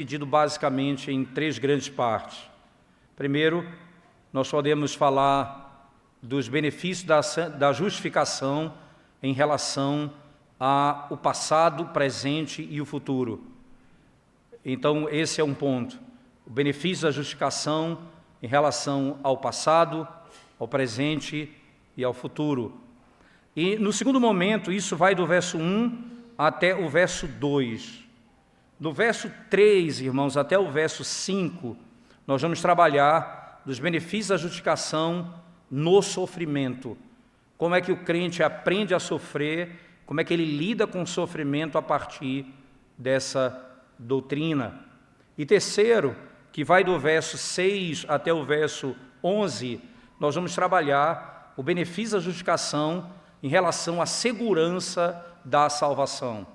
dividido basicamente em três grandes partes. Primeiro, nós podemos falar dos benefícios da justificação em relação ao passado, presente e o futuro. Então, esse é um ponto. O benefício da justificação em relação ao passado, ao presente e ao futuro. E, no segundo momento, isso vai do verso 1 até o verso 2. Do verso 3, irmãos, até o verso 5, nós vamos trabalhar dos benefícios da justificação no sofrimento. Como é que o crente aprende a sofrer, como é que ele lida com o sofrimento a partir dessa doutrina. E terceiro, que vai do verso 6 até o verso 11, nós vamos trabalhar o benefício da justificação em relação à segurança da salvação.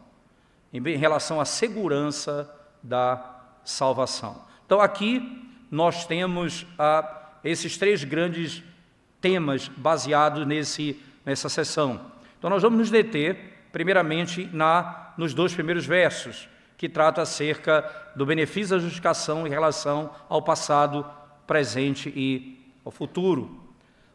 Em relação à segurança da salvação. Então, aqui nós temos esses três grandes temas baseados nessa sessão. Então, nós vamos nos deter, primeiramente, nos dois primeiros versos, que tratam acerca do benefício da justificação em relação ao passado, presente e ao futuro.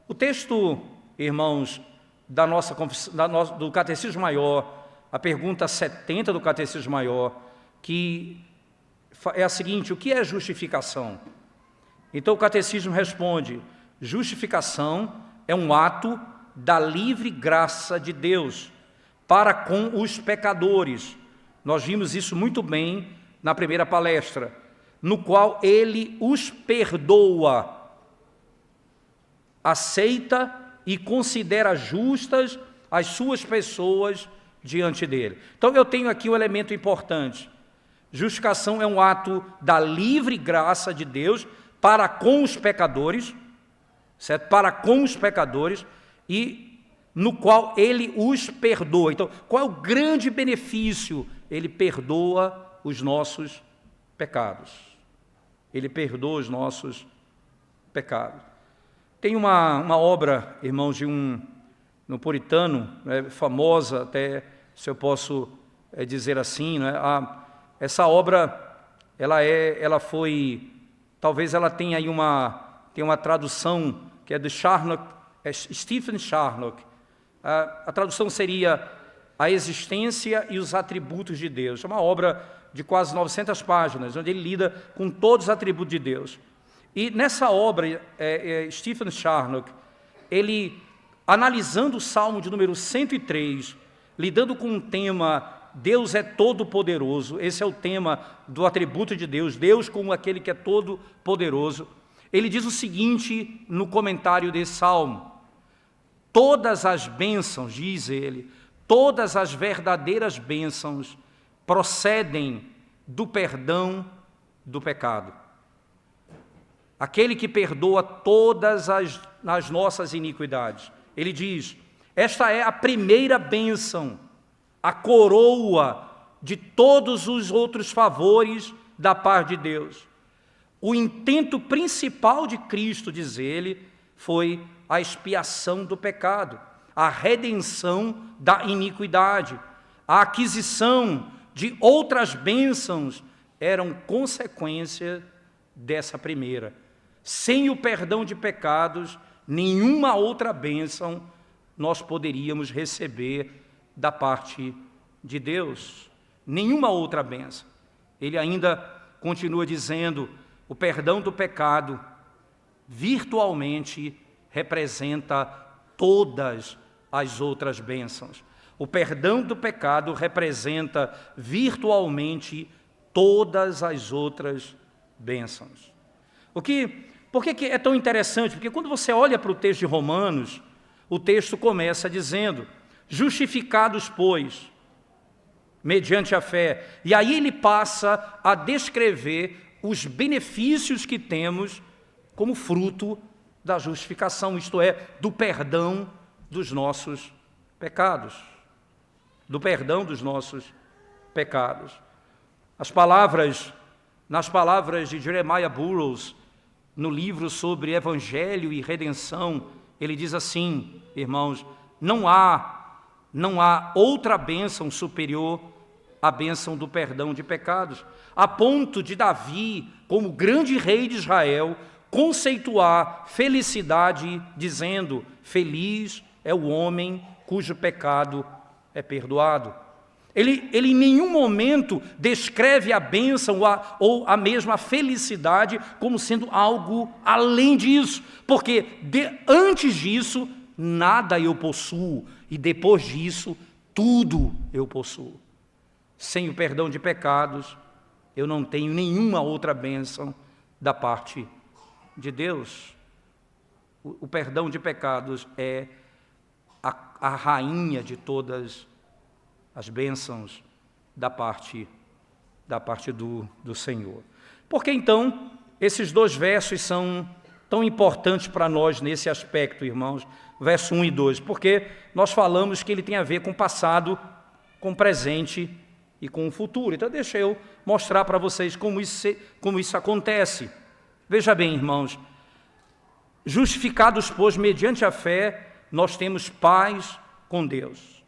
O texto, irmãos, do Catecismo Maior, a pergunta 70 do Catecismo Maior, que é a seguinte: o que é justificação? Então o Catecismo responde: justificação é um ato da livre graça de Deus para com os pecadores. Nós vimos isso muito bem na primeira palestra, no qual Ele os perdoa, aceita e considera justas as suas pessoas diante dele. Então eu tenho aqui um elemento importante. Justificação é um ato da livre graça de Deus para com os pecadores, certo? Para com os pecadores, e no qual ele os perdoa. Então, qual é o grande benefício? Ele perdoa os nossos pecados. Ele perdoa os nossos pecados. Tem uma obra, irmãos, de um puritano, famosa até, se eu posso dizer assim, né? Essa obra, ela foi, talvez ela tenha aí uma tradução que é de Stephen Charnock. A tradução seria A Existência e os Atributos de Deus. É uma obra de quase 900 páginas, onde ele lida com todos os atributos de Deus. E nessa obra, Stephen Charnock, ele, analisando o Salmo de número 103, lidando com o tema Deus é todo-poderoso, esse é o tema do atributo de Deus, Deus como aquele que é todo-poderoso, ele diz o seguinte no comentário desse Salmo: todas as bênçãos, diz ele, todas as verdadeiras bênçãos procedem do perdão do pecado. Aquele que perdoa todas as nossas iniquidades. Ele diz: esta é a primeira bênção, a coroa de todos os outros favores da parte de Deus. O intento principal de Cristo, diz ele, foi a expiação do pecado, a redenção da iniquidade, a aquisição de outras bênçãos eram consequência dessa primeira. Sem o perdão de pecados, nenhuma outra bênção nós poderíamos receber da parte de Deus. Nenhuma outra bênção. Ele ainda continua dizendo: o perdão do pecado virtualmente representa todas as outras bênçãos. O perdão do pecado representa virtualmente todas as outras bênçãos. Por que é tão interessante? Porque quando você olha para o texto de Romanos, o texto começa dizendo: justificados, pois, mediante a fé. E aí ele passa a descrever os benefícios que temos como fruto da justificação, isto é, do perdão dos nossos pecados. Do perdão dos nossos pecados. Nas palavras de Jeremiah Burroughs, no livro sobre Evangelho e Redenção, ele diz assim, irmãos: não há outra bênção superior a bênção do perdão de pecados, a ponto de Davi, como grande rei de Israel, conceituar felicidade dizendo: feliz é o homem cujo pecado é perdoado. Ele em nenhum momento descreve a bênção ou a mesma felicidade como sendo algo além disso, porque antes disso nada eu possuo e depois disso tudo eu possuo. Sem o perdão de pecados eu não tenho nenhuma outra bênção da parte de Deus. O perdão de pecados é a rainha de todas as bênçãos da parte do Senhor. Por que então esses dois versos são tão importantes para nós nesse aspecto, irmãos? Verso 1 e 2, porque nós falamos que ele tem a ver com o passado, com o presente e com o futuro. Então deixa eu mostrar para vocês como isso acontece. Veja bem, irmãos, justificados, pois, mediante a fé, nós temos paz com Deus.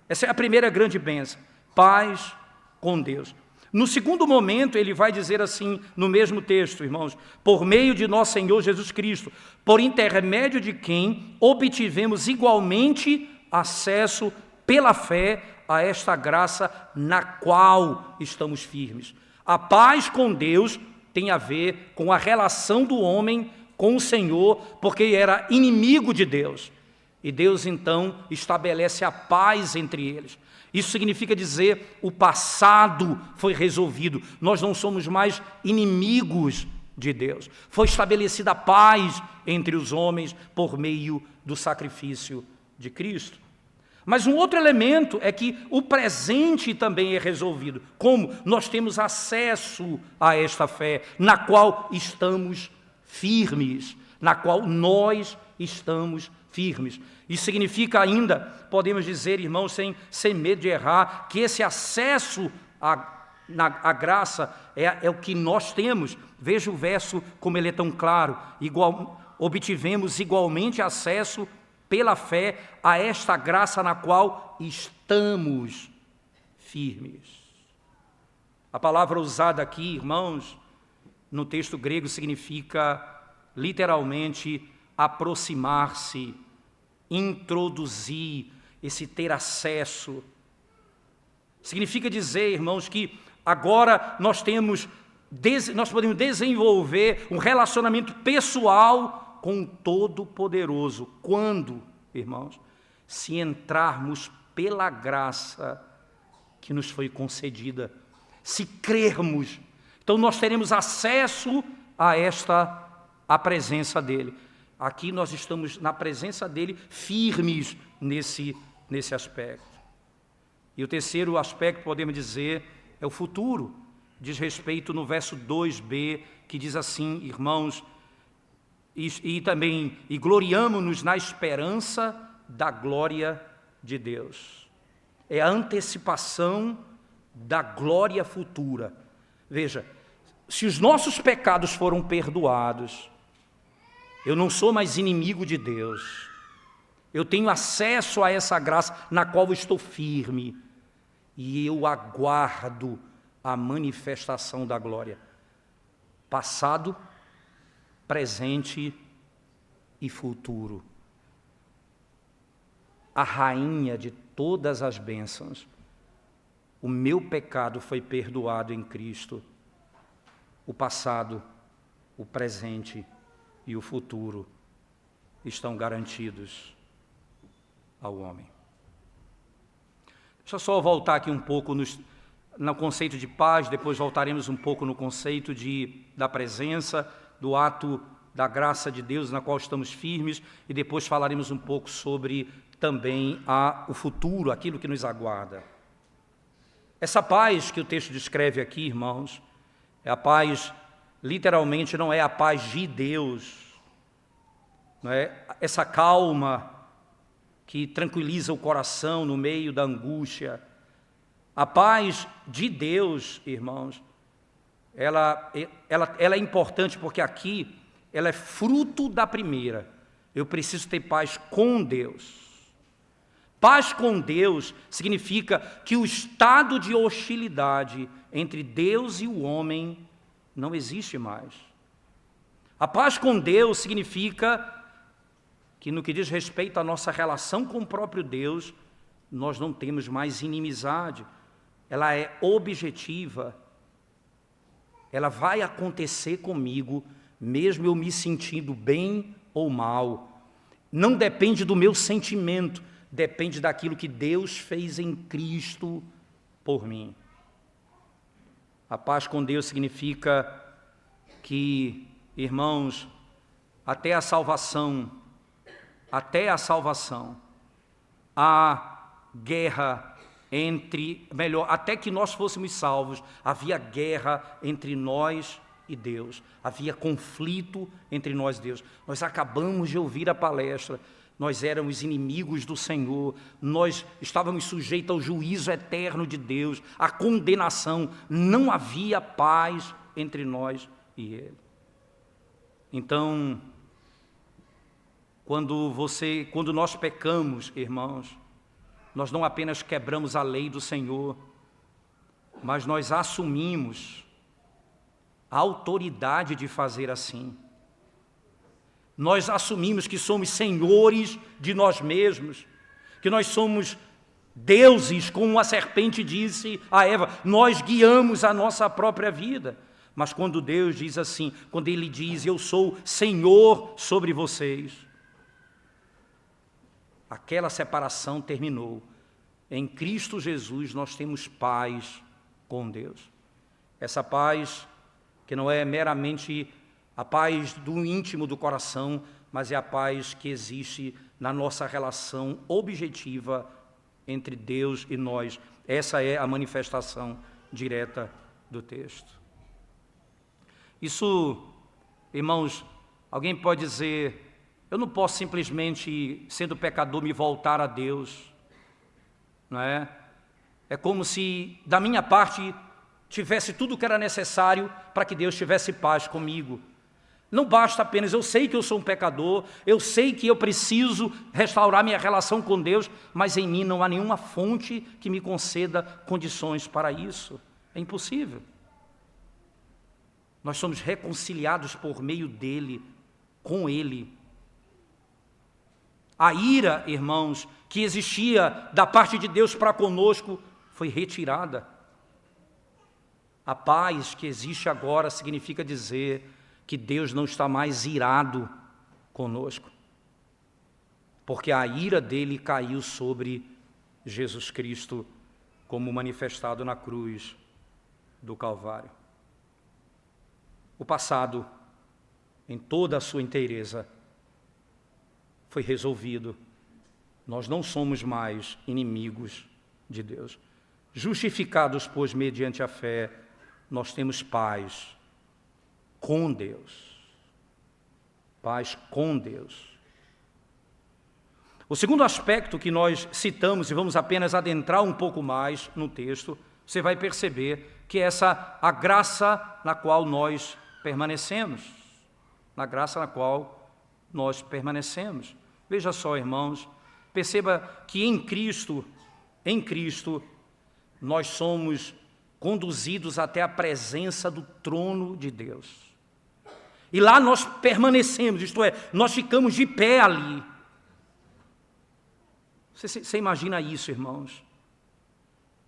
Essa é a primeira grande bênção, paz com Deus. No segundo momento, ele vai dizer assim, no mesmo texto, irmãos: por meio de nosso Senhor Jesus Cristo, por intermédio de quem obtivemos igualmente acesso pela fé a esta graça na qual estamos firmes. A paz com Deus tem a ver com a relação do homem com o Senhor, porque era inimigo de Deus. E Deus, então, estabelece a paz entre eles. Isso significa dizer, o passado foi resolvido. Nós não somos mais inimigos de Deus. Foi estabelecida a paz entre os homens por meio do sacrifício de Cristo. Mas um outro elemento é que o presente também é resolvido. Como? Nós temos acesso a esta fé, na qual estamos firmes, na qual nós estamos firmes. Isso significa ainda, podemos dizer, irmãos, sem medo de errar, que esse acesso à graça é o que nós temos. Veja o verso como ele é tão claro. Obtivemos igualmente acesso pela fé a esta graça na qual estamos firmes. A palavra usada aqui, irmãos, no texto grego significa literalmente aproximar-se, introduzir, esse ter acesso. Significa dizer, irmãos, que agora nós podemos desenvolver um relacionamento pessoal com o Todo-Poderoso. Quando, irmãos? Se entrarmos pela graça que nos foi concedida, se crermos, então nós teremos acesso à presença dele. Aqui nós estamos na presença dele, firmes nesse aspecto. E o terceiro aspecto, podemos dizer, é o futuro. Diz respeito no verso 2b, que diz assim, irmãos, e gloriamo-nos na esperança da glória de Deus. É a antecipação da glória futura. Veja, se os nossos pecados foram perdoados, eu não sou mais inimigo de Deus. Eu tenho acesso a essa graça na qual estou firme. E eu aguardo a manifestação da glória. Passado, presente e futuro. A rainha de todas as bênçãos. O meu pecado foi perdoado em Cristo. O passado, o presente e o futuro estão garantidos ao homem. Deixa eu só voltar aqui um pouco no conceito de paz, depois voltaremos um pouco no conceito da presença, do ato da graça de Deus na qual estamos firmes, e depois falaremos um pouco sobre também o futuro, aquilo que nos aguarda. Essa paz que o texto descreve aqui, irmãos, é a paz, literalmente não é a paz de Deus, não é? Essa calma que tranquiliza o coração no meio da angústia. A paz de Deus, irmãos, ela é importante porque aqui ela é fruto da primeira. Eu preciso ter paz com Deus. Paz com Deus significa que o estado de hostilidade entre Deus e o homem não existe mais. A paz com Deus significa que no que diz respeito à nossa relação com o próprio Deus, nós não temos mais inimizade. Ela é objetiva. Ela vai acontecer comigo, mesmo eu me sentindo bem ou mal. Não depende do meu sentimento, depende daquilo que Deus fez em Cristo por mim. A paz com Deus significa que, irmãos, até a salvação, a guerra até que nós fôssemos salvos, havia guerra entre nós e Deus, havia conflito entre nós e Deus. Nós acabamos de ouvir a palestra, nós éramos inimigos do Senhor, nós estávamos sujeitos ao juízo eterno de Deus, à condenação, não havia paz entre nós e Ele. Então, quando nós pecamos, irmãos, nós não apenas quebramos a lei do Senhor, mas nós assumimos a autoridade de fazer assim. Nós assumimos que somos senhores de nós mesmos, que nós somos deuses, como a serpente disse a Eva, nós guiamos a nossa própria vida. Mas quando Deus diz assim, quando Ele diz, eu sou Senhor sobre vocês, aquela separação terminou. Em Cristo Jesus nós temos paz com Deus. Essa paz que não é meramente a paz do íntimo do coração, mas é a paz que existe na nossa relação objetiva entre Deus e nós. Essa é a manifestação direta do texto. Isso, irmãos, alguém pode dizer, eu não posso simplesmente, sendo pecador, me voltar a Deus, não é? É como se, da minha parte, tivesse tudo o que era necessário para que Deus tivesse paz comigo. Não basta apenas, eu sei que eu sou um pecador, eu sei que eu preciso restaurar minha relação com Deus, mas em mim não há nenhuma fonte que me conceda condições para isso. É impossível. Nós somos reconciliados por meio dele, com ele. A ira, irmãos, que existia da parte de Deus para conosco, foi retirada. A paz que existe agora significa dizer que Deus não está mais irado conosco, porque a ira dele caiu sobre Jesus Cristo, como manifestado na cruz do Calvário. O passado, em toda a sua inteireza, foi resolvido. Nós não somos mais inimigos de Deus. Justificados, pois, mediante a fé, nós temos paz com Deus. Paz com Deus. O segundo aspecto que nós citamos, e vamos apenas adentrar um pouco mais no texto, você vai perceber que a graça na qual nós permanecemos. Na graça na qual nós permanecemos. Veja só, irmãos, perceba que em Cristo, nós somos conduzidos até a presença do trono de Deus. E lá nós permanecemos, isto é, nós ficamos de pé ali. Você imagina isso, irmãos?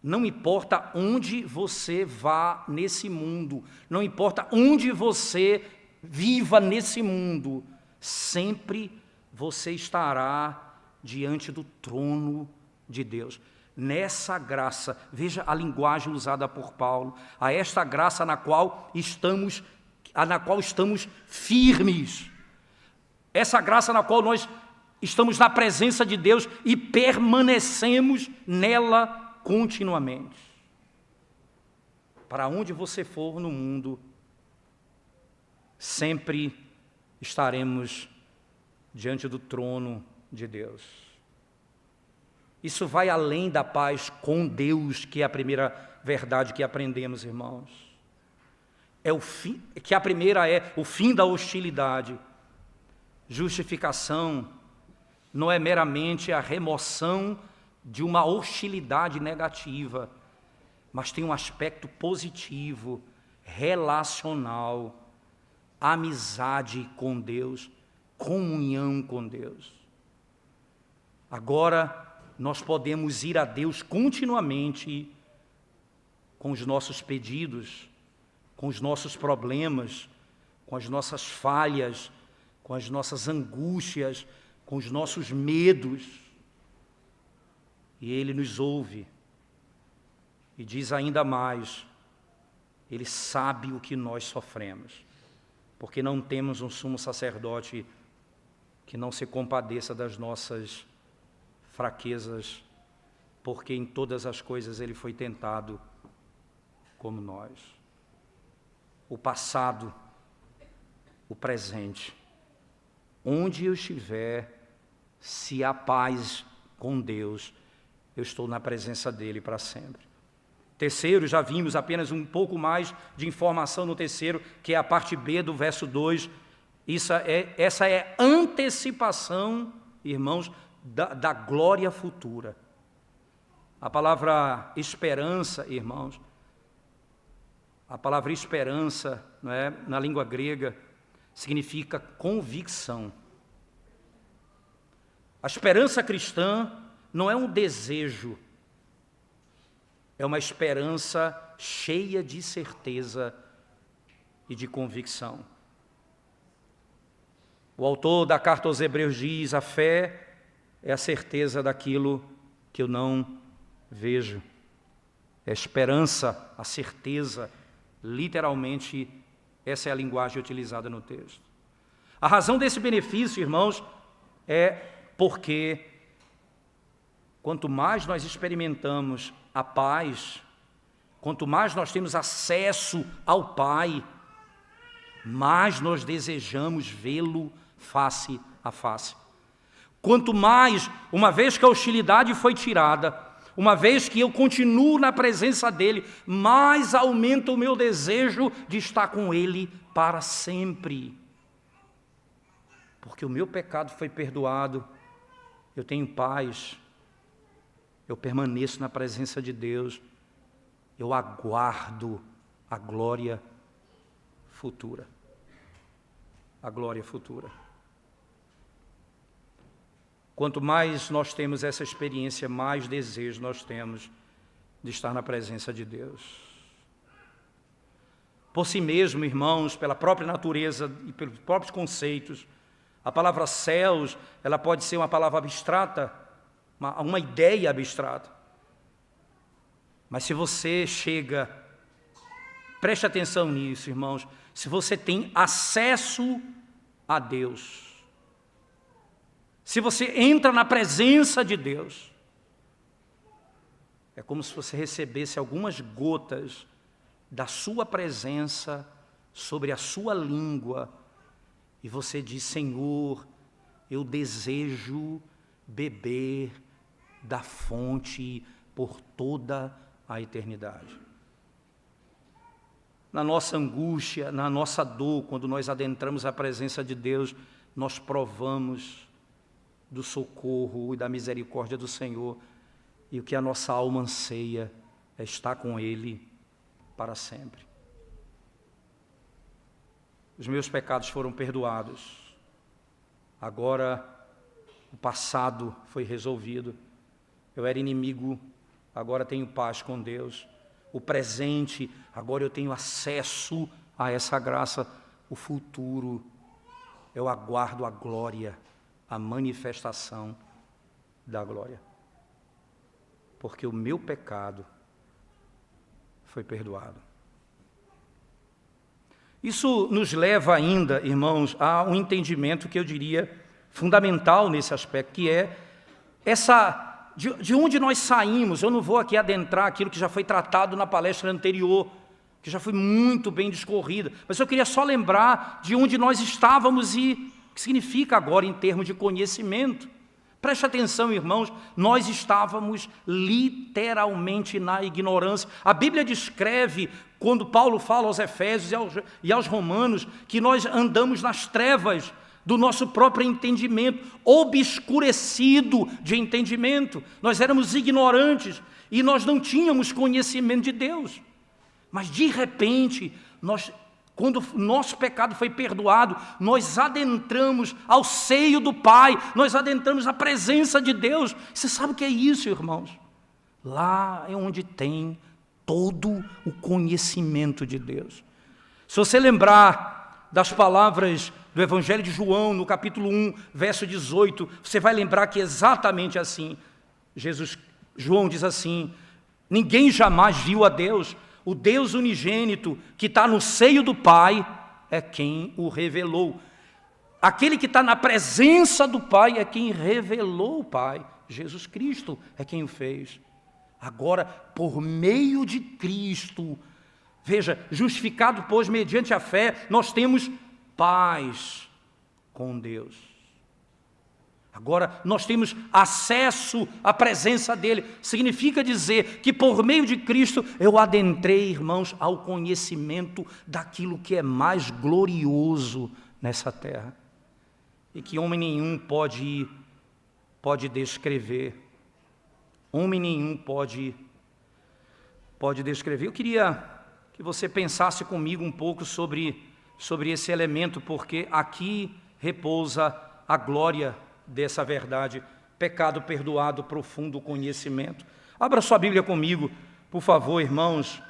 Não importa onde você vá nesse mundo, não importa onde você viva nesse mundo, sempre você estará diante do trono de Deus. Nessa graça, veja a linguagem usada por Paulo, a esta graça na qual estamos firmes. Essa graça na qual nós estamos na presença de Deus e permanecemos nela continuamente. Para onde você for no mundo, sempre estaremos diante do trono de Deus. Isso vai além da paz com Deus, que é a primeira verdade que aprendemos, irmãos. A primeira é o fim da hostilidade. Justificação não é meramente a remoção de uma hostilidade negativa, mas tem um aspecto positivo, relacional, amizade com Deus, comunhão com Deus. Agora nós podemos ir a Deus continuamente com os nossos pedidos, com os nossos problemas, com as nossas falhas, com as nossas angústias, com os nossos medos. E Ele nos ouve. E diz ainda mais, Ele sabe o que nós sofremos, porque não temos um sumo sacerdote que não se compadeça das nossas fraquezas, porque em todas as coisas Ele foi tentado como nós. O passado, o presente, onde eu estiver, se há paz com Deus, eu estou na presença dEle para sempre. Terceiro, já vimos apenas um pouco mais de informação no terceiro, que é a parte B do verso 2. Essa é antecipação, irmãos, da glória futura. A palavra esperança, irmãos, a palavra esperança, não é, na língua grega, significa convicção. A esperança cristã não é um desejo, é uma esperança cheia de certeza e de convicção. O autor da carta aos Hebreus diz: a fé é a certeza daquilo que eu não vejo. É a esperança, a certeza, literalmente, essa é a linguagem utilizada no texto. A razão desse benefício, irmãos, é porque quanto mais nós experimentamos a paz, quanto mais nós temos acesso ao Pai, mais nós desejamos vê-lo face a face. Quanto mais, uma vez que a hostilidade foi tirada, uma vez que eu continuo na presença dEle, mais aumenta o meu desejo de estar com Ele para sempre. Porque o meu pecado foi perdoado, eu tenho paz, eu permaneço na presença de Deus, eu aguardo a glória futura. A glória futura. Quanto mais nós temos essa experiência, mais desejo nós temos de estar na presença de Deus. Por si mesmo, irmãos, pela própria natureza e pelos próprios conceitos, a palavra céus, ela pode ser uma palavra abstrata, uma ideia abstrata. Mas se você chega, preste atenção nisso, irmãos, se você tem acesso a Deus, se você entra na presença de Deus, é como se você recebesse algumas gotas da sua presença sobre a sua língua, e você diz: Senhor, eu desejo beber da fonte por toda a eternidade. Na nossa angústia, na nossa dor, quando nós adentramos a presença de Deus, nós provamos do socorro e da misericórdia do Senhor, e o que a nossa alma anseia é estar com Ele para sempre. Os meus pecados foram perdoados, agora o passado foi resolvido, eu era inimigo, agora tenho paz com Deus. O presente, agora eu tenho acesso a essa graça. O futuro, eu aguardo a glória, a manifestação da glória. Porque o meu pecado foi perdoado. Isso nos leva ainda, irmãos, a um entendimento que eu diria fundamental nesse aspecto, que é de onde nós saímos. Eu não vou aqui adentrar aquilo que já foi tratado na palestra anterior, que já foi muito bem discorrida, mas eu queria só lembrar de onde nós estávamos e o que significa agora em termos de conhecimento. Preste atenção, irmãos, nós estávamos literalmente na ignorância. A Bíblia descreve, quando Paulo fala aos Efésios e aos Romanos, que nós andamos nas trevas do nosso próprio entendimento, obscurecido de entendimento. Nós éramos ignorantes e nós não tínhamos conhecimento de Deus. Mas de repente, quando o nosso pecado foi perdoado, nós adentramos ao seio do Pai, nós adentramos a presença de Deus. Você sabe o que é isso, irmãos? Lá é onde tem todo o conhecimento de Deus. Se você lembrar das palavras do Evangelho de João, no capítulo 1, verso 18, você vai lembrar que é exatamente assim. João diz assim: ninguém jamais viu a Deus, o Deus unigênito que está no seio do Pai é quem o revelou. Aquele que está na presença do Pai é quem revelou o Pai. Jesus Cristo é quem o fez. Agora, por meio de Cristo, veja, justificado, pois, mediante a fé, nós temos paz com Deus. Agora, nós temos acesso à presença dEle. Significa dizer que por meio de Cristo, eu adentrei, irmãos, ao conhecimento daquilo que é mais glorioso nessa terra. E que homem nenhum pode descrever. Homem nenhum pode descrever. Eu queria que você pensasse comigo um pouco sobre esse elemento, porque aqui repousa a glória dessa verdade, pecado perdoado, profundo conhecimento. Abra sua Bíblia comigo, por favor, irmãos,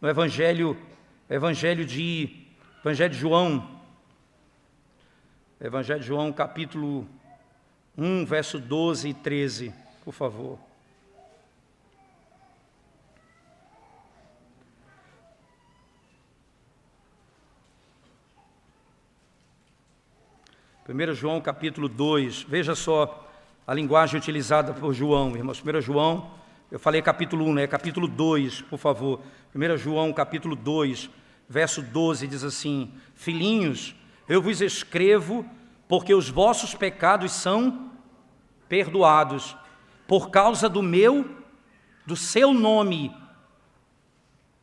no Evangelho de João, capítulo 1, verso 12 e 13, por favor. Primeiro João, capítulo 2, veja só a linguagem utilizada por João, irmãos. 1 João, eu falei capítulo 1, né? Capítulo 2, por favor. 1 João, capítulo 2, verso 12, diz assim: filhinhos, eu vos escrevo porque os vossos pecados são perdoados, por causa do seu nome.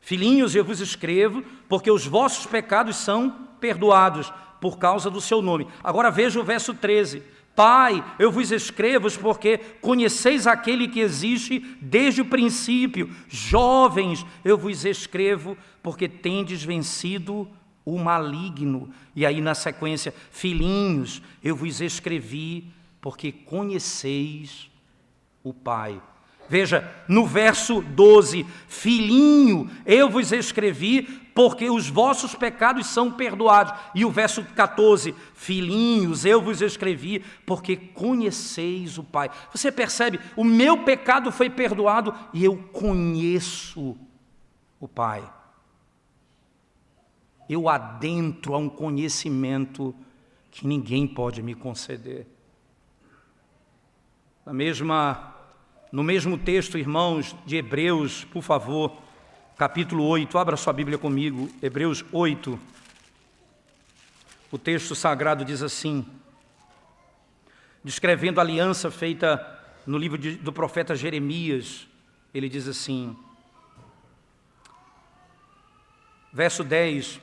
Filhinhos, eu vos escrevo porque os vossos pecados são perdoados, por causa do seu nome. Agora veja o verso 13. Pai, eu vos escrevo porque conheceis aquele que existe desde o princípio. Jovens, eu vos escrevo porque tendes vencido o maligno. E aí na sequência, filhinhos, eu vos escrevi porque conheceis o Pai. Veja, no verso 12, filhinho, eu vos escrevi porque os vossos pecados são perdoados. E o verso 14, filhinhos, eu vos escrevi porque conheceis o Pai. Você percebe, o meu pecado foi perdoado e eu conheço o Pai. Eu adentro a um conhecimento que ninguém pode me conceder. No mesmo texto, irmãos, de Hebreus, por favor, capítulo 8, abra sua Bíblia comigo, Hebreus 8, o texto sagrado diz assim, descrevendo a aliança feita no livro do profeta Jeremias, ele diz assim, verso 10,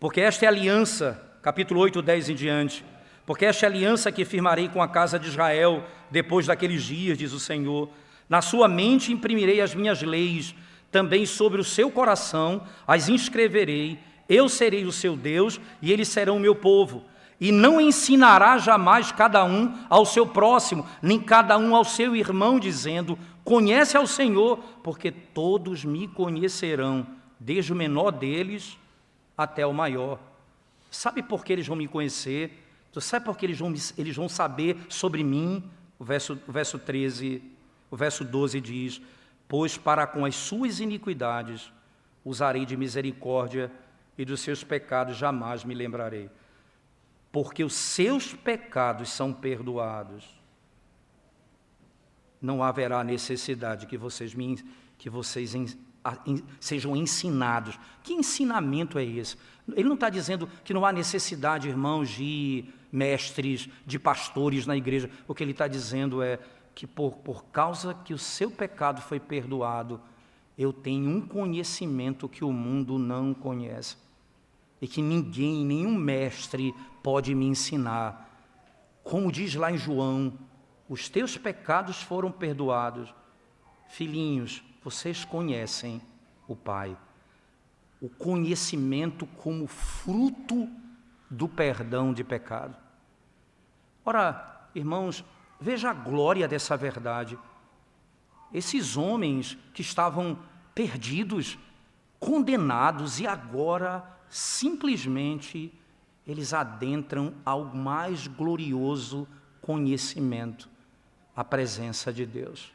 porque esta é a aliança, capítulo 8, 10 em diante, porque esta é a aliança que firmarei com a casa de Israel depois daqueles dias, diz o Senhor. Na sua mente imprimirei as minhas leis, também sobre o seu coração as inscreverei. Eu serei o seu Deus e eles serão o meu povo. E não ensinará jamais cada um ao seu próximo, nem cada um ao seu irmão, dizendo, conhece ao Senhor, porque todos me conhecerão, desde o menor deles até o maior. Sabe por que eles vão me conhecer? Tu sabe por que eles vão saber sobre mim? O verso 13, o verso 12 diz, pois para com as suas iniquidades usarei de misericórdia e dos seus pecados jamais me lembrarei. Porque os seus pecados são perdoados. Não haverá necessidade que vocês sejam ensinados. Que ensinamento é esse? Ele não está dizendo que não há necessidade, irmãos, de mestres, de pastores na igreja. O que ele está dizendo é que por causa que o seu pecado foi perdoado, eu tenho um conhecimento que o mundo não conhece. e que ninguém, nenhum mestre pode me ensinar. Como diz lá em João, os teus pecados foram perdoados. Filhinhos, vocês conhecem o Pai. O conhecimento como fruto do perdão de pecado. Ora, irmãos, veja a glória dessa verdade. Esses homens que estavam perdidos, condenados, e agora simplesmente eles adentram ao mais glorioso conhecimento, a presença de Deus.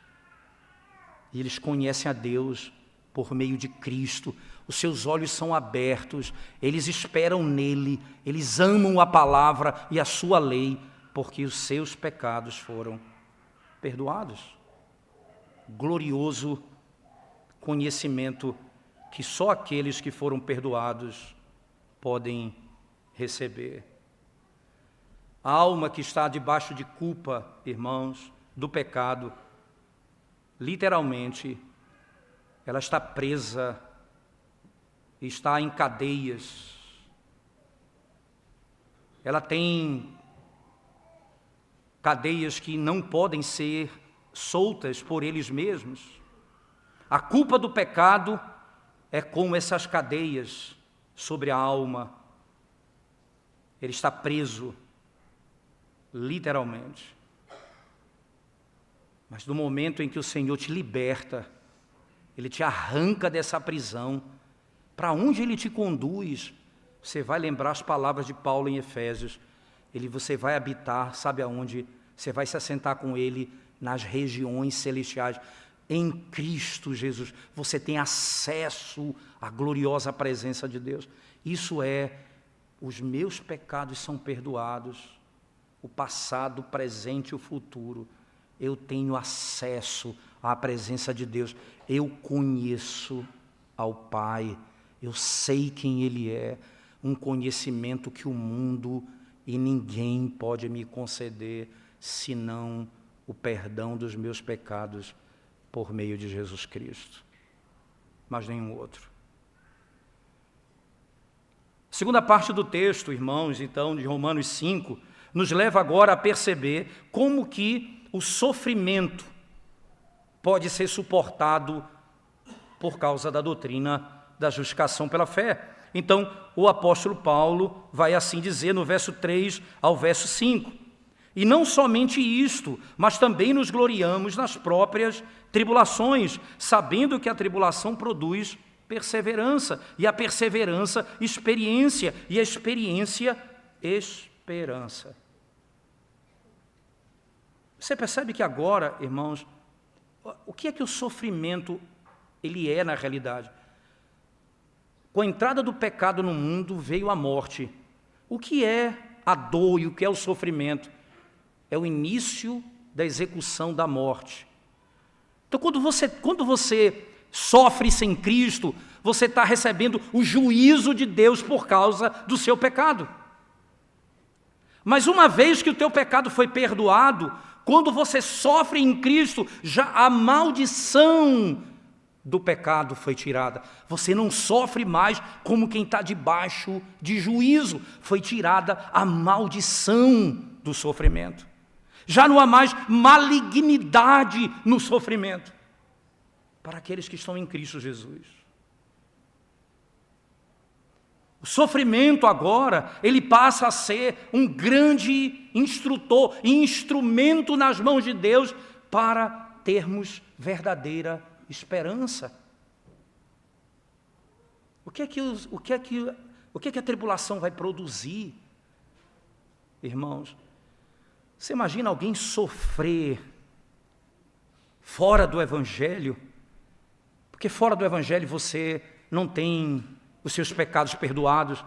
E eles conhecem a Deus por meio de Cristo, os seus olhos são abertos, eles esperam nele, eles amam a palavra e a sua lei, porque os seus pecados foram perdoados. Glorioso conhecimento que só aqueles que foram perdoados podem receber. A alma que está debaixo de culpa, irmãos, do pecado, literalmente, ela está presa, está em cadeias. Ela tem cadeias que não podem ser soltas por eles mesmos. A culpa do pecado é como essas cadeias sobre a alma. Ele está preso, literalmente. Mas no momento em que o Senhor te liberta, Ele te arranca dessa prisão, para onde Ele te conduz, você vai lembrar as palavras de Paulo em Efésios. Você vai habitar, sabe aonde? Você vai se assentar com Ele nas regiões celestiais. Em Cristo Jesus, você tem acesso à gloriosa presença de Deus. Isso é, os meus pecados são perdoados, o passado, o presente e o futuro. Eu tenho acesso à presença de Deus. Eu conheço ao Pai. Eu sei quem Ele é. Um conhecimento que o mundo e ninguém pode me conceder, senão o perdão dos meus pecados por meio de Jesus Cristo. Mas nenhum outro. A segunda parte do texto, irmãos, então, de Romanos 5, nos leva agora a perceber como que o sofrimento pode ser suportado por causa da doutrina da justificação pela fé. Então, o apóstolo Paulo vai assim dizer no verso 3 ao verso 5. E não somente isto, mas também nos gloriamos nas próprias tribulações, sabendo que a tribulação produz perseverança, e a perseverança, experiência, e a experiência, esperança. Você percebe que agora, irmãos, o que é que o sofrimento ele é na realidade? Com a entrada do pecado no mundo veio a morte. O que é a dor e o que é o sofrimento? É o início da execução da morte. Então, quando você sofre sem Cristo, você está recebendo o juízo de Deus por causa do seu pecado. Mas uma vez que o teu pecado foi perdoado, quando você sofre em Cristo, já a maldição do pecado foi tirada. Você não sofre mais como quem está debaixo de juízo. Foi tirada a maldição do sofrimento. Já não há mais malignidade no sofrimento para aqueles que estão em Cristo Jesus. O sofrimento agora, ele passa a ser um grande instrutor e instrumento nas mãos de Deus para termos verdadeira esperança. O que é que a tribulação vai produzir, irmãos? Você imagina alguém sofrer fora do Evangelho? Porque fora do Evangelho você não tem os seus pecados perdoados,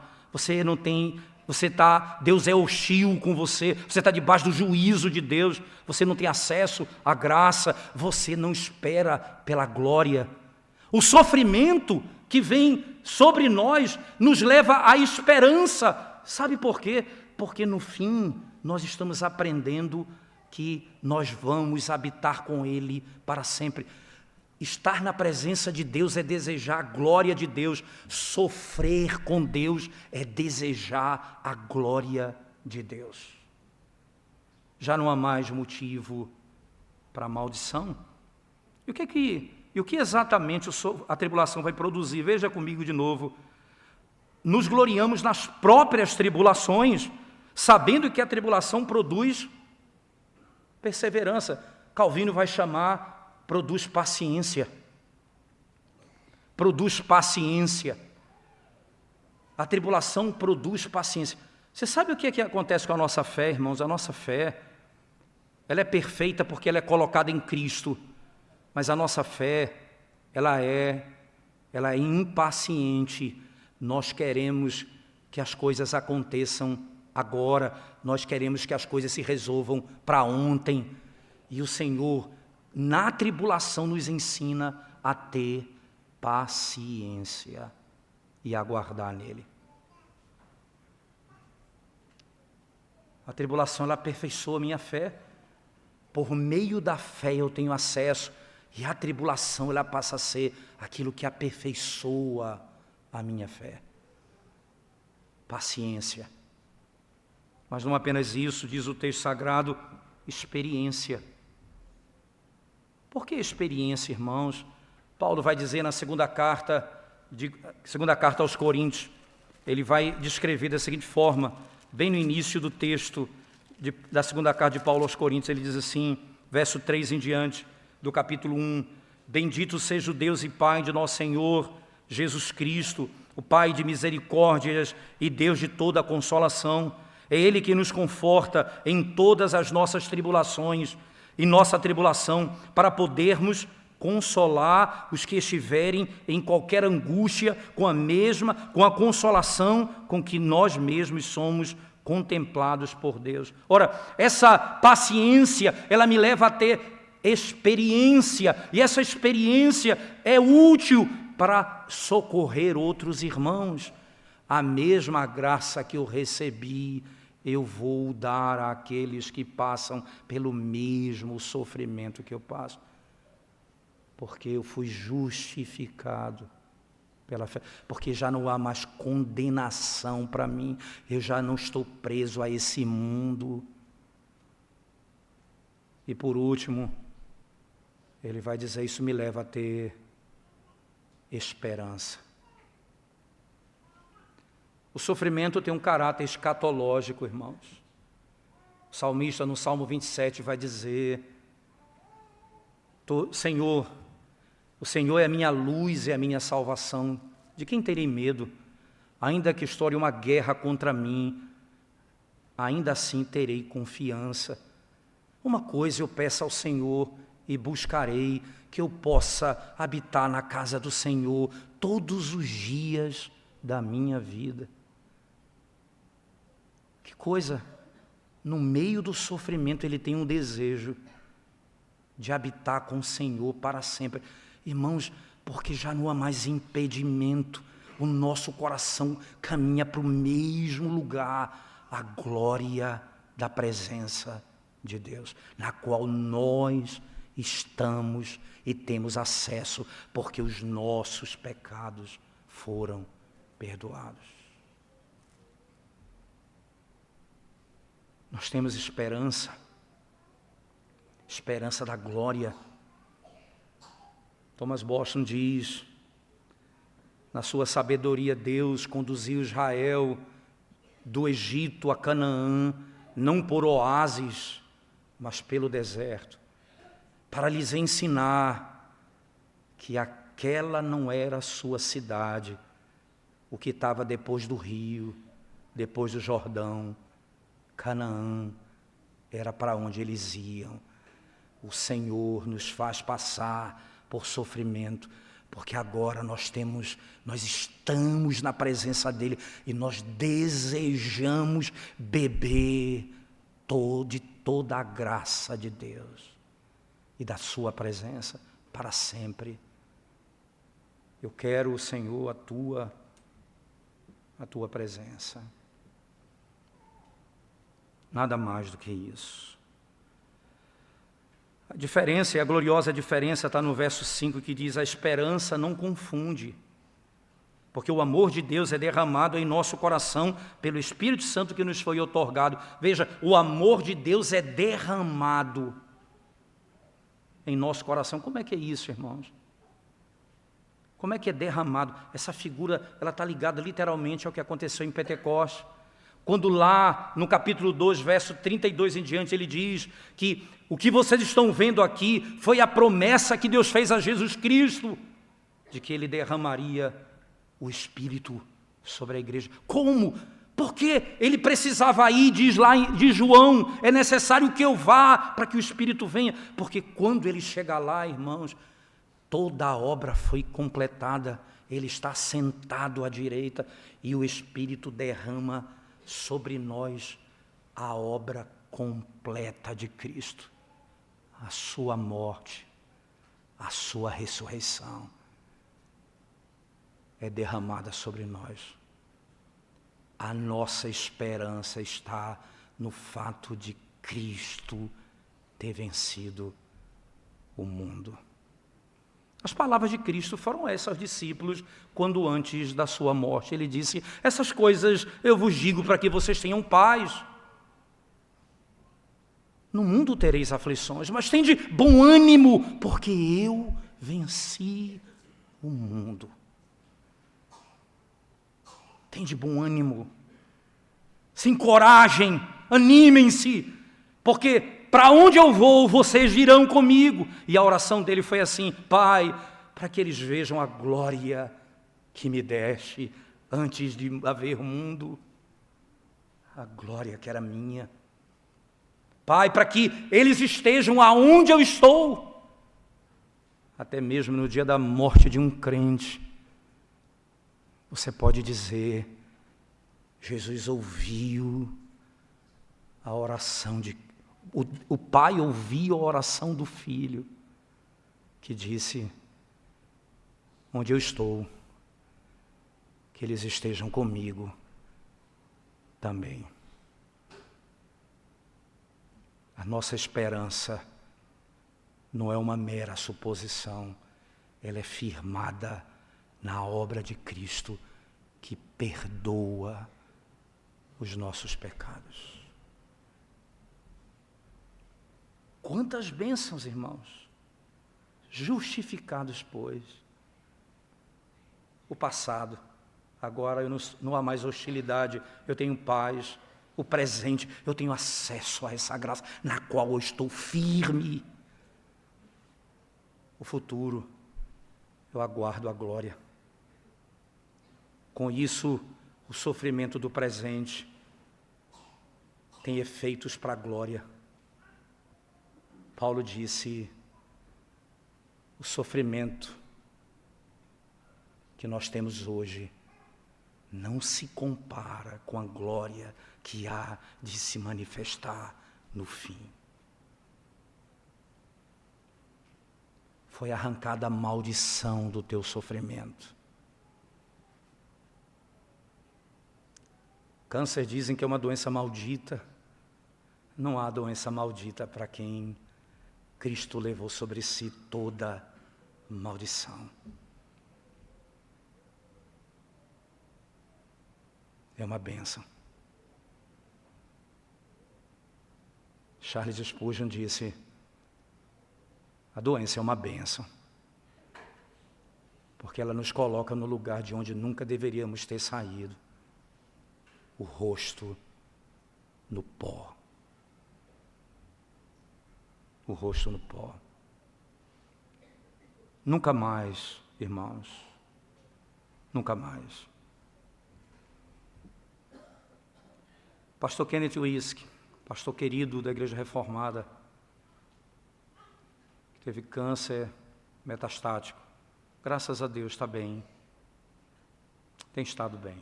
Deus é hostil com você está debaixo do juízo de Deus, você não tem acesso à graça, você não espera pela glória. O sofrimento que vem sobre nós nos leva à esperança. Sabe por quê? Porque no fim nós estamos aprendendo que nós vamos habitar com Ele para sempre. Estar na presença de Deus é desejar a glória de Deus. Sofrer com Deus é desejar a glória de Deus. Já não há mais motivo para maldição. E o que exatamente a tribulação vai produzir? Veja comigo de novo. Nos gloriamos nas próprias tribulações, sabendo que a tribulação produz perseverança. Calvino vai chamar, produz paciência. Produz paciência. A tribulação produz paciência. Você sabe o que acontece com a nossa fé, irmãos? A nossa fé, ela é perfeita porque ela é colocada em Cristo. Mas a nossa fé, ela é impaciente. Nós queremos que as coisas aconteçam agora. Nós queremos que as coisas se resolvam para ontem. E o Senhor, na tribulação, nos ensina a ter paciência e aguardar nele. A tribulação, ela aperfeiçoa a minha fé. Por meio da fé eu tenho acesso. E a tribulação, ela passa a ser aquilo que aperfeiçoa a minha fé. Paciência. Mas não apenas isso, diz o texto sagrado, experiência. Por que experiência, irmãos? Paulo vai dizer na segunda carta aos Coríntios, ele vai descrever da seguinte forma, bem no início do texto da segunda carta de Paulo aos Coríntios, ele diz assim, verso 3 em diante, do capítulo 1, bendito seja o Deus e Pai de nosso Senhor Jesus Cristo, o Pai de misericórdias e Deus de toda a consolação. É Ele que nos conforta em todas as nossas tribulações, e nossa tribulação, para podermos consolar os que estiverem em qualquer angústia com a consolação com que nós mesmos somos contemplados por Deus. Ora, essa paciência, ela me leva a ter experiência, e essa experiência é útil para socorrer outros irmãos. A mesma graça que eu recebi, eu vou dar àqueles que passam pelo mesmo sofrimento que eu passo. Porque eu fui justificado pela fé. Porque já não há mais condenação para mim. Eu já não estou preso a esse mundo. E por último, ele vai dizer, isso me leva a ter esperança. O sofrimento tem um caráter escatológico, irmãos. O salmista, no Salmo 27, vai dizer, Senhor, o Senhor é a minha luz e a minha salvação. De quem terei medo? Ainda que estoure uma guerra contra mim, ainda assim terei confiança. Uma coisa eu peço ao Senhor e buscarei, que eu possa habitar na casa do Senhor todos os dias da minha vida. Que coisa, no meio do sofrimento ele tem um desejo de habitar com o Senhor para sempre. Irmãos, porque já não há mais impedimento, o nosso coração caminha para o mesmo lugar, a glória da presença de Deus, na qual nós estamos e temos acesso, porque os nossos pecados foram perdoados. Nós temos esperança da glória. Thomas Boston diz, na sua sabedoria, Deus conduziu Israel do Egito a Canaã, não por oásis, mas pelo deserto, para lhes ensinar que aquela não era a sua cidade, o que estava depois do rio, depois do Jordão. Canaã era para onde eles iam. O Senhor nos faz passar por sofrimento, porque agora nós estamos na presença dEle e nós desejamos beber de toda a graça de Deus e da sua presença para sempre. Eu quero, Senhor, a tua presença. Nada mais do que isso. A diferença, e a gloriosa diferença, está no verso 5, que diz: a esperança não confunde, porque o amor de Deus é derramado em nosso coração pelo Espírito Santo que nos foi outorgado. Veja, o amor de Deus é derramado em nosso coração. Como é que é isso, irmãos? Como é que é derramado? Essa figura, ela está ligada literalmente ao que aconteceu em Pentecostes. Quando lá, no capítulo 2, verso 32 em diante, ele diz que o que vocês estão vendo aqui foi a promessa que Deus fez a Jesus Cristo, de que Ele derramaria o Espírito sobre a igreja. Como? Porque Ele precisava ir, diz lá de João, é necessário que eu vá para que o Espírito venha. Porque quando Ele chega lá, irmãos, toda a obra foi completada, Ele está sentado à direita e o Espírito derrama sobre nós a obra completa de Cristo, a sua morte, a sua ressurreição é derramada sobre nós. A nossa esperança está no fato de Cristo ter vencido o mundo. As palavras de Cristo foram essas aos discípulos, quando antes da sua morte ele disse: essas coisas eu vos digo para que vocês tenham paz. No mundo tereis aflições, mas tende bom ânimo, porque eu venci o mundo. Tende bom ânimo, se encorajem, animem-se, porque para onde eu vou, vocês virão comigo. E a oração dele foi assim: Pai, para que eles vejam a glória que me deste antes de haver mundo, a glória que era minha. Pai, para que eles estejam aonde eu estou, até mesmo no dia da morte de um crente, você pode dizer: Jesus ouviu a oração de o pai ouviu a oração do filho, que disse: onde eu estou, que eles estejam comigo também. A nossa esperança não é uma mera suposição, ela é firmada na obra de Cristo, que perdoa os nossos pecados. Quantas bênçãos, irmãos! Justificados, pois, o passado, agora não há mais hostilidade, eu tenho paz. O presente, eu tenho acesso a essa graça, na qual eu estou firme. O futuro, eu aguardo a glória. Com isso, o sofrimento do presente tem efeitos para a glória. Paulo disse: o sofrimento que nós temos hoje não se compara com a glória que há de se manifestar no fim. Foi arrancada a maldição do teu sofrimento. Câncer dizem que é uma doença maldita. Não há doença maldita para quem Cristo levou sobre si toda maldição. É uma bênção. Charles Spurgeon disse: a doença é uma bênção, porque ela nos coloca no lugar de onde nunca deveríamos ter saído, o rosto no pó. O rosto no pó. Nunca mais, irmãos, nunca mais. Pastor Kenneth Wisk, pastor querido da Igreja Reformada, que teve câncer metastático, graças a Deus está bem, tem estado bem.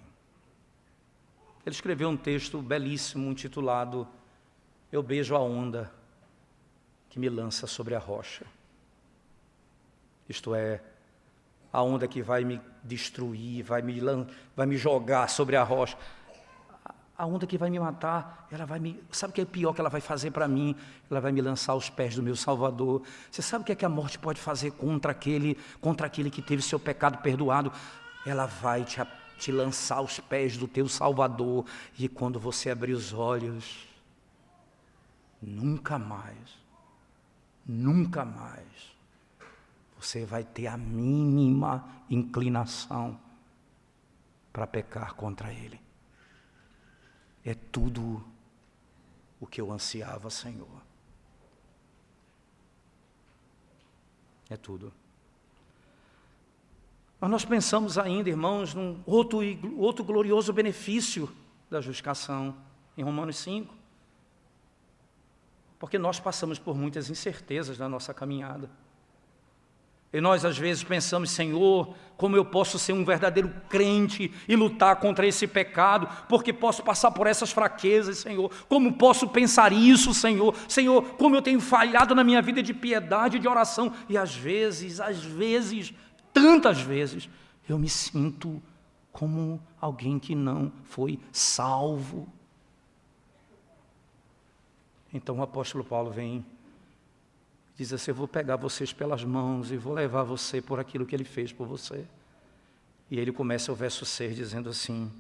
Ele escreveu um texto belíssimo intitulado Eu beijo a onda que me lança sobre a rocha. Isto é, a onda que vai me destruir, vai me jogar sobre a rocha. a onda que vai me matar, sabe o que é pior que ela vai fazer para mim? Ela vai me lançar aos pés do meu Salvador. Você sabe o que é que a morte pode fazer contra aquele que teve seu pecado perdoado? Ela vai te lançar aos pés do teu Salvador, e quando você abrir os olhos, nunca mais, você vai ter a mínima inclinação para pecar contra Ele. É tudo o que eu ansiava, Senhor. É tudo. Mas nós pensamos ainda, irmãos, num outro glorioso benefício da justificação, em Romanos 5. Porque nós passamos por muitas incertezas na nossa caminhada. E nós às vezes pensamos, Senhor, como eu posso ser um verdadeiro crente e lutar contra esse pecado? Porque posso passar por essas fraquezas, Senhor? Como posso pensar isso, Senhor? Senhor, como eu tenho falhado na minha vida de piedade e de oração? E às vezes, tantas vezes, eu me sinto como alguém que não foi salvo. Então o apóstolo Paulo vem, diz assim: eu vou pegar vocês pelas mãos e vou levar você por aquilo que ele fez por você. E ele começa o verso 6 dizendo assim: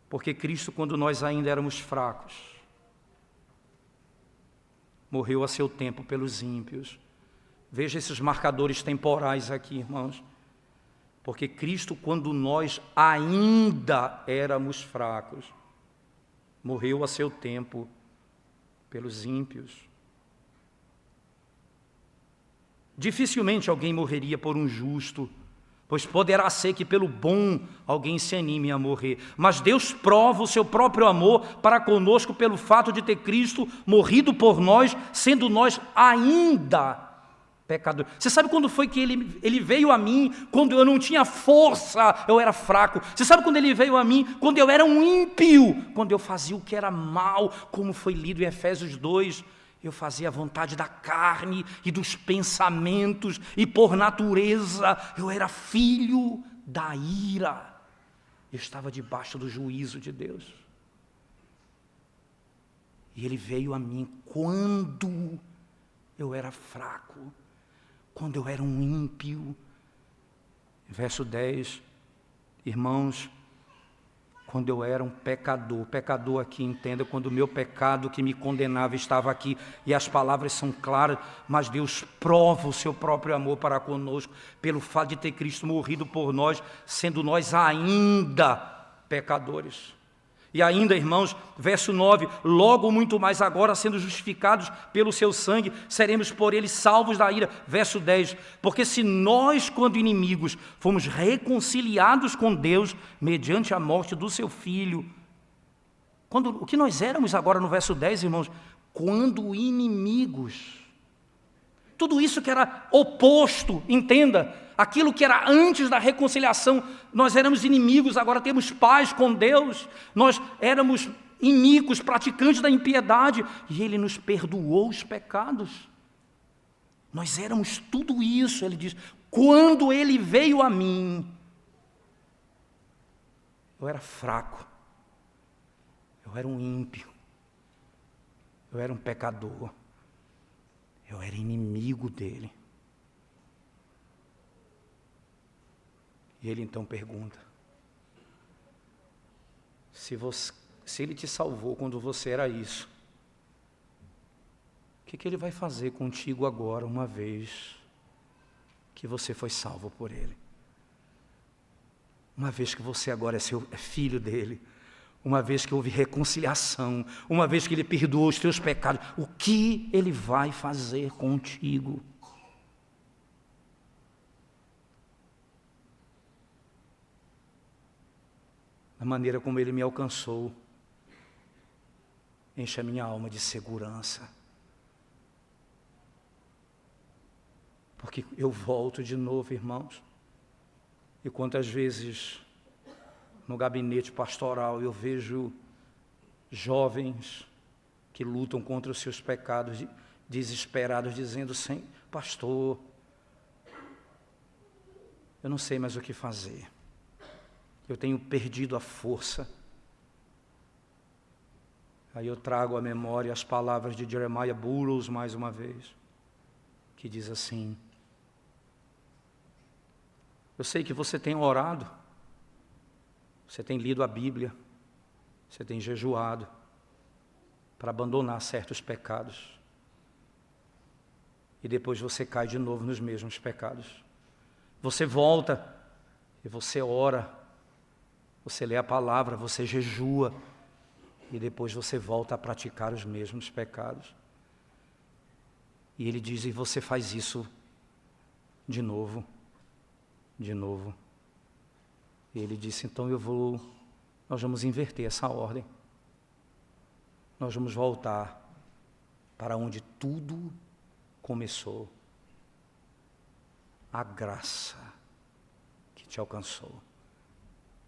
porque Cristo, quando nós ainda éramos fracos, morreu a seu tempo pelos ímpios. Veja esses marcadores temporais aqui, irmãos. Porque Cristo, quando nós ainda éramos fracos, morreu a seu tempo pelos ímpios. Dificilmente alguém morreria por um justo, pois poderá ser que pelo bom alguém se anime a morrer. Mas Deus prova o seu próprio amor para conosco pelo fato de ter Cristo morrido por nós, sendo nós ainda pecadores. Você sabe quando foi que ele veio a mim? Quando eu não tinha força, eu era fraco. Você sabe quando ele veio a mim? Quando eu era um ímpio, quando eu fazia o que era mal, como foi lido em Efésios 2, eu fazia a vontade da carne e dos pensamentos, e por natureza eu era filho da ira. Eu estava debaixo do juízo de Deus. E ele veio a mim quando eu era fraco, quando eu era um ímpio. Verso 10, irmãos, quando eu era um pecador aqui, entenda, quando o meu pecado que me condenava estava aqui, e as palavras são claras, mas Deus prova o seu próprio amor para conosco, pelo fato de ter Cristo morrido por nós, sendo nós ainda pecadores. E ainda, irmãos, verso 9, logo muito mais agora, sendo justificados pelo seu sangue, seremos por ele salvos da ira. Verso 10, porque se nós, quando inimigos, fomos reconciliados com Deus, mediante a morte do seu Filho, o que nós éramos agora no verso 10, irmãos, quando inimigos, tudo isso que era oposto, entenda, aquilo que era antes da reconciliação, nós éramos inimigos, agora temos paz com Deus. Nós éramos iníquos, praticantes da impiedade, e Ele nos perdoou os pecados. Nós éramos tudo isso, Ele diz, quando Ele veio a mim, eu era fraco, eu era um ímpio, eu era um pecador, eu era inimigo dEle. E ele então pergunta, se ele te salvou quando você era isso, o que ele vai fazer contigo agora, uma vez que você foi salvo por ele? Uma vez que você agora é filho dele, uma vez que houve reconciliação, uma vez que ele perdoou os teus pecados, o que ele vai fazer contigo? A maneira como ele me alcançou enche a minha alma de segurança. Porque eu volto de novo, irmãos, e quantas vezes no gabinete pastoral eu vejo jovens que lutam contra os seus pecados, desesperados, dizendo, pastor, eu não sei mais o que fazer. Eu tenho perdido a força, Aí eu trago à memória as palavras de Jeremiah Burroughs mais uma vez, que diz assim: eu sei que você tem orado, você tem lido a Bíblia, você tem jejuado para abandonar certos pecados. E depois você cai de novo nos mesmos pecados. Você volta e você ora, você lê a palavra, você jejua, e depois você volta a praticar os mesmos pecados. E ele diz: e você faz isso de novo, de novo. E ele disse: então nós vamos inverter essa ordem. Nós vamos voltar para onde tudo começou. A graça que te alcançou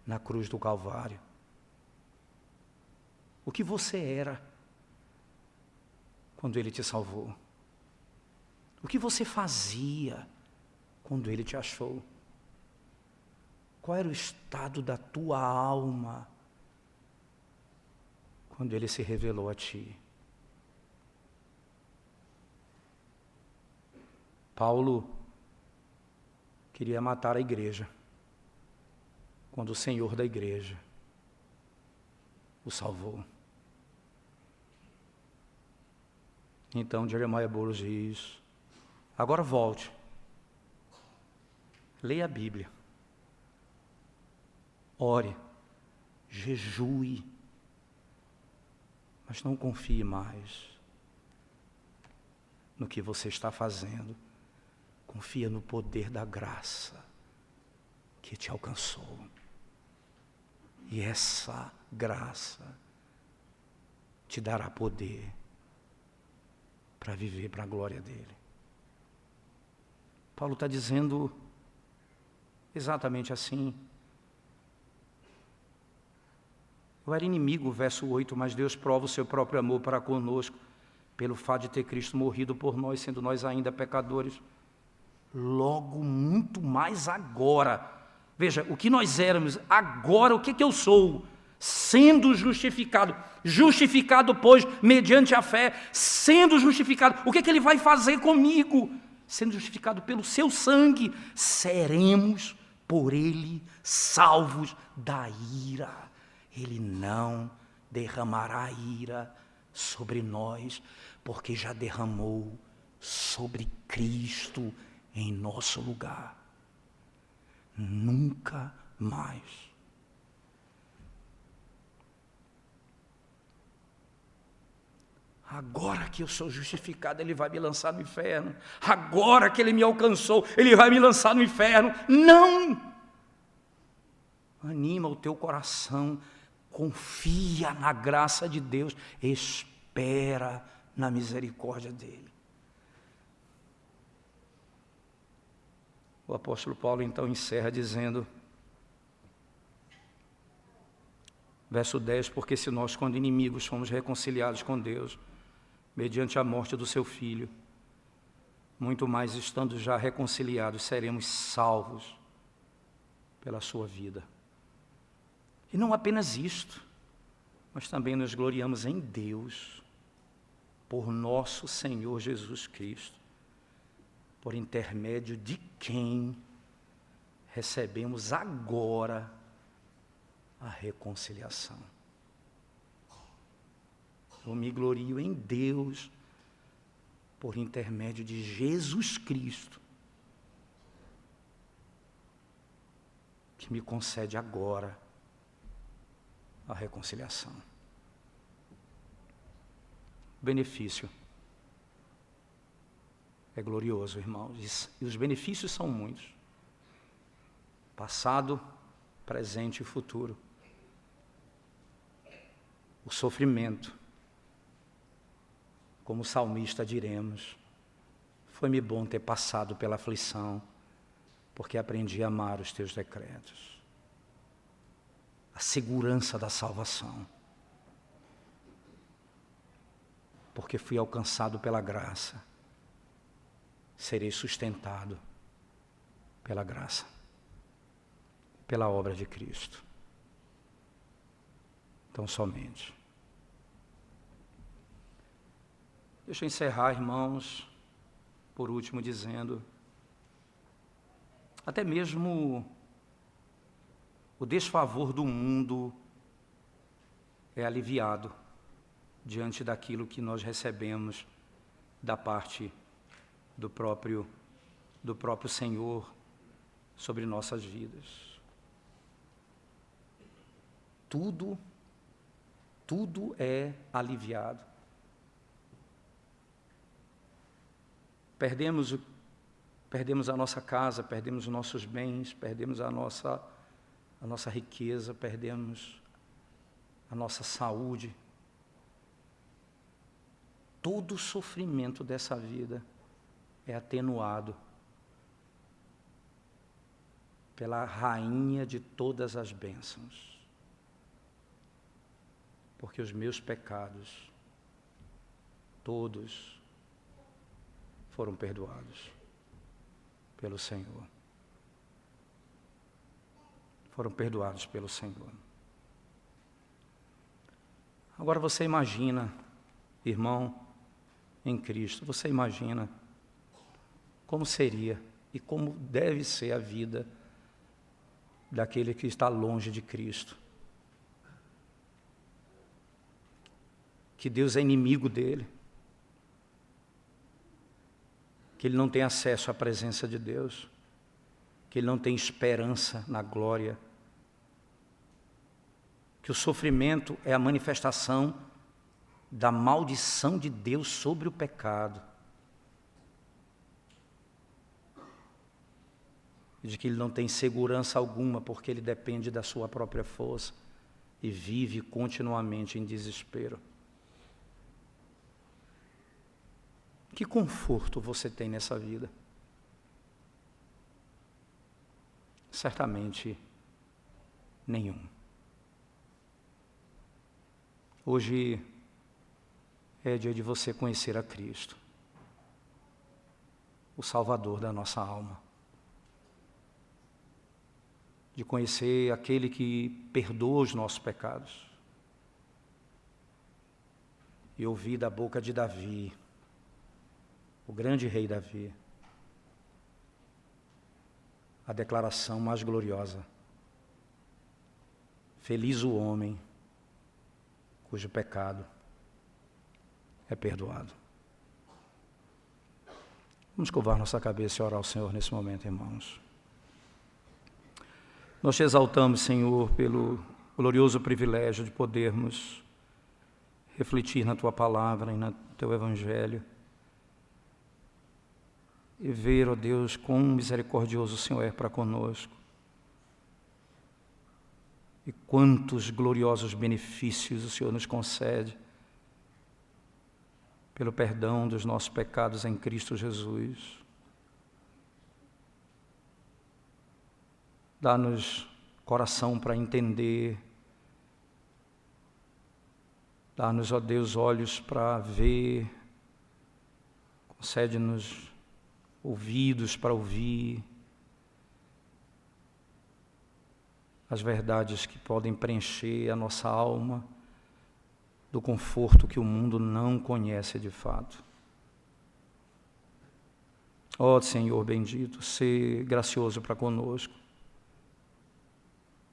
na cruz do Calvário. O que você era quando Ele te salvou? O que você fazia quando Ele te achou? Qual era o estado da tua alma quando Ele se revelou a ti? Paulo queria matar a igreja, quando o Senhor da igreja o salvou. Então Jeremiah Burroughs diz: agora volte, leia a Bíblia, ore, jejue, mas não confie mais no que você está fazendo. Confia no poder da graça que te alcançou. E essa graça te dará poder para viver para a glória dele. Paulo está dizendo exatamente assim. Eu era inimigo, verso 8, mas Deus prova o seu próprio amor para conosco, pelo fato de ter Cristo morrido por nós, sendo nós ainda pecadores. Logo, muito mais agora. Veja, o que nós éramos, agora o que eu sou? Sendo justificado. Justificado, pois, mediante a fé, sendo justificado. O que Ele vai fazer comigo? Sendo justificado pelo seu sangue, seremos por Ele salvos da ira. Ele não derramará ira sobre nós, porque já derramou sobre Cristo em nosso lugar. Nunca mais. Agora que eu sou justificado, Ele vai me lançar no inferno. Agora que Ele me alcançou, Ele vai me lançar no inferno. Não! Anima o teu coração, confia na graça de Deus, espera na misericórdia dEle. O apóstolo Paulo então encerra dizendo, verso 10, porque se nós, quando inimigos, fomos reconciliados com Deus, mediante a morte do seu Filho, muito mais estando já reconciliados, seremos salvos pela sua vida. E não apenas isto, mas também nos gloriamos em Deus, por nosso Senhor Jesus Cristo, por intermédio de quem recebemos agora a reconciliação. Eu me glorio em Deus, por intermédio de Jesus Cristo, que me concede agora a reconciliação. O benefício é glorioso, irmãos, e os benefícios são muitos. Passado, presente e futuro. O sofrimento, como salmista diremos, foi-me bom ter passado pela aflição, porque aprendi a amar os teus decretos. A segurança da salvação, porque fui alcançado pela graça, serei sustentado pela graça, pela obra de Cristo. Então somente Deixa eu encerrar, irmãos, por último dizendo, até mesmo o desfavor do mundo é aliviado diante daquilo que nós recebemos da parte do próprio Senhor sobre nossas vidas. Tudo é aliviado. Perdemos a nossa casa, perdemos os nossos bens, perdemos a nossa riqueza, perdemos a nossa saúde. Todo o sofrimento dessa vida é atenuado pela rainha de todas as bênçãos. Porque os meus pecados, todos, foram perdoados pelo Senhor. Foram perdoados pelo Senhor. Agora você imagina, irmão, em Cristo, você imagina como seria e como deve ser a vida daquele que está longe de Cristo. Que Deus é inimigo dele. Que ele não tem acesso à presença de Deus. Que ele não tem esperança na glória. Que o sofrimento é a manifestação da maldição de Deus sobre o pecado. E de que ele não tem segurança alguma porque ele depende da sua própria força e vive continuamente em desespero. Que conforto você tem nessa vida? Certamente nenhum. Hoje é dia de você conhecer a Cristo, o Salvador da nossa alma. De conhecer aquele que perdoa os nossos pecados. E ouvir da boca de Davi, o grande rei Davi, a declaração mais gloriosa: feliz o homem cujo pecado é perdoado. Vamos curvar nossa cabeça e orar ao Senhor nesse momento, irmãos. Nós te exaltamos, Senhor, pelo glorioso privilégio de podermos refletir na Tua palavra e no Teu Evangelho e ver, ó Deus, quão misericordioso o Senhor é para conosco e quantos gloriosos benefícios o Senhor nos concede pelo perdão dos nossos pecados em Cristo Jesus. Dá-nos coração para entender, dá-nos, ó Deus, olhos para ver, concede-nos ouvidos para ouvir as verdades que podem preencher a nossa alma do conforto que o mundo não conhece de fato. Ó Senhor bendito, sê gracioso para conosco.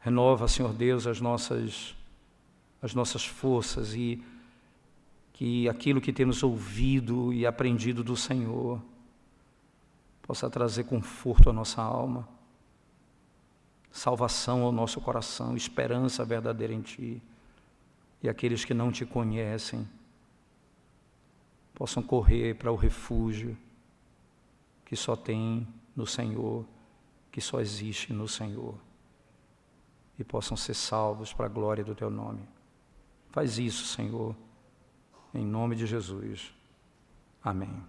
Renova, Senhor Deus, as nossas forças e que aquilo que temos ouvido e aprendido do Senhor possa trazer conforto à nossa alma, salvação ao nosso coração, esperança verdadeira em Ti. E aqueles que não Te conhecem possam correr para o refúgio que só tem no Senhor, que só existe no Senhor, e possam ser salvos para a glória do Teu nome. Faz isso, Senhor, em nome de Jesus. Amém.